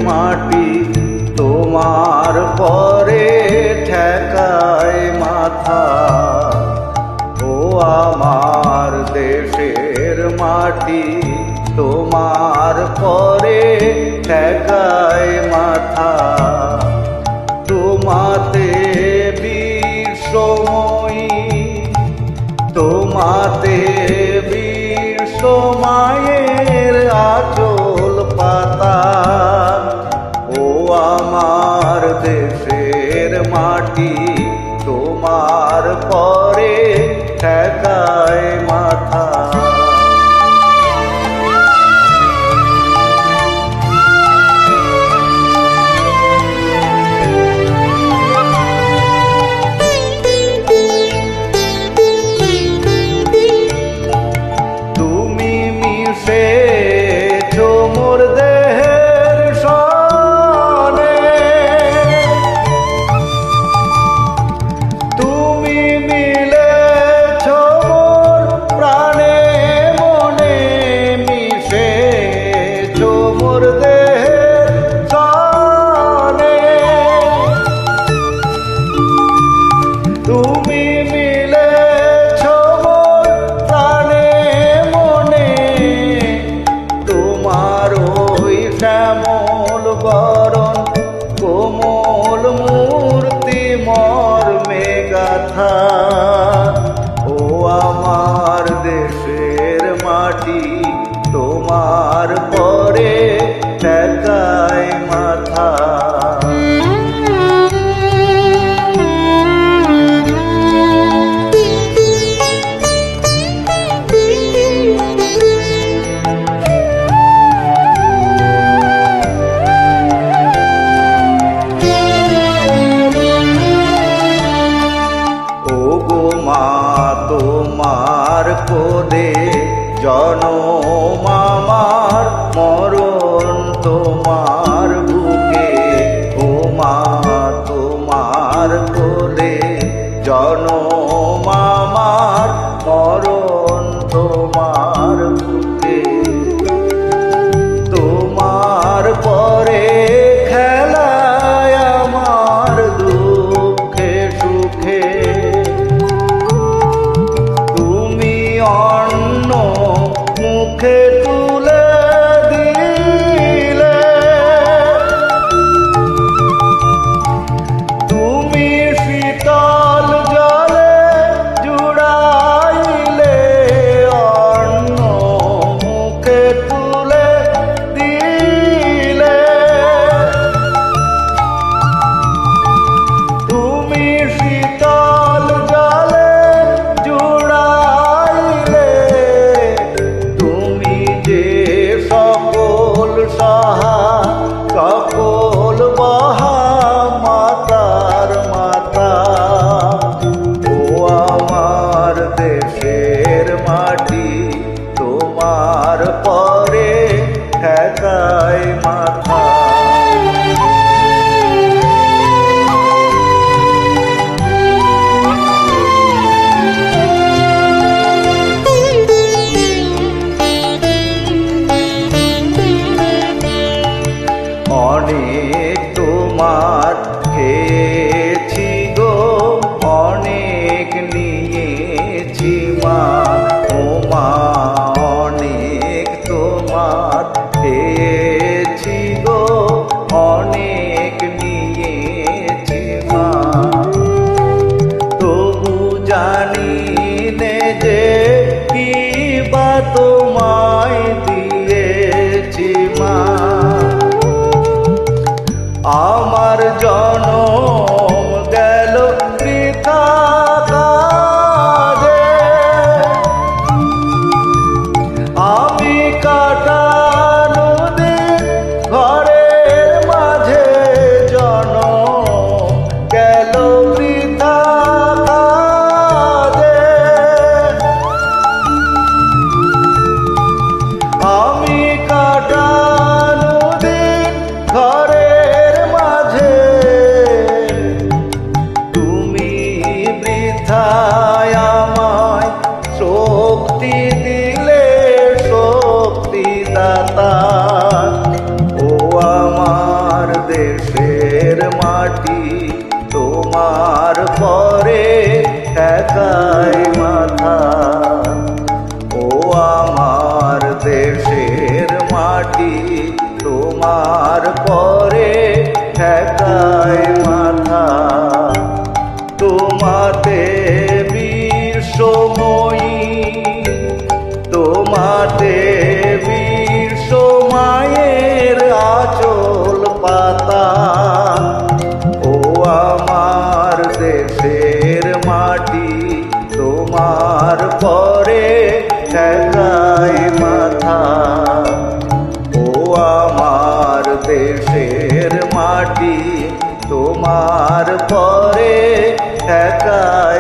মাটি তোমার পরে ঠেকায় মাথা। ও আমার দেশের মাটি তোমার পরে ঠেকায় মাথা। তোমাতে বিশ্বময়ী, তোমাতে বিশ্বমায়ের আঁচল পাতা। ও আমার দেশের মাটি তোমার পরে ঠেকায় মাথা। তুমি মিশেছো মোর দেহের সনে, তুমি মিলেছো মোর প্রাণে মনে, মিশেছো মোর দেহের সনে। তুমি মিলেছো মোর প্রাণে মনে, তোমার ওই শ্যামল বরণ কোমল মূর্তি মর্মে গাথা। ও আমার দেশের মাটি তোমার পরে ঠেকায় মাথা। তোমার কোলে জনম আমার, মরণ তোমার বুকে। ও মা তোমার কোলে জনম আমার, মরণ তোমার বুকে। তোমার পরে খেলায় আমার দুঃখে সুখে। অন্ন মুখে তুলে দিলে, তুমি শীতল জলে জুড়াইলে। অন্ন মুখে তুলে দিলে, তুমি শীতল জলে জুড়াইলে। সকল সাহা সকল বাহা মাতার মাতা। ও আমার দেশের মাটি তোমার পরে ঠেকায় মাথা। অনেক তোমার খেয়েছি গো, অনেক নিয়েছি মা। ও মা অনেক তোমার খেয়েছি গো, অনেক নিয়েছি মা। তবু জানি নে যে কি বা তোমায় দিয়েছি মা। আমার জনম পাতা। ও আমার দেশের মাটি, তোমার পরে ঠেকাই মাথা। ও আমার দেশের মাটি, তোমার পরে ঠেকাই মাথা। তোমাতে বীর সময়ী, তোমাতে বীর সময়ের আঁচল পাতা। ও আমার দেশের মাটি, তোমার পরে ঠেকাই মাথা। ও আমার দেশের মাটি, তোমার পরে ঠেকাই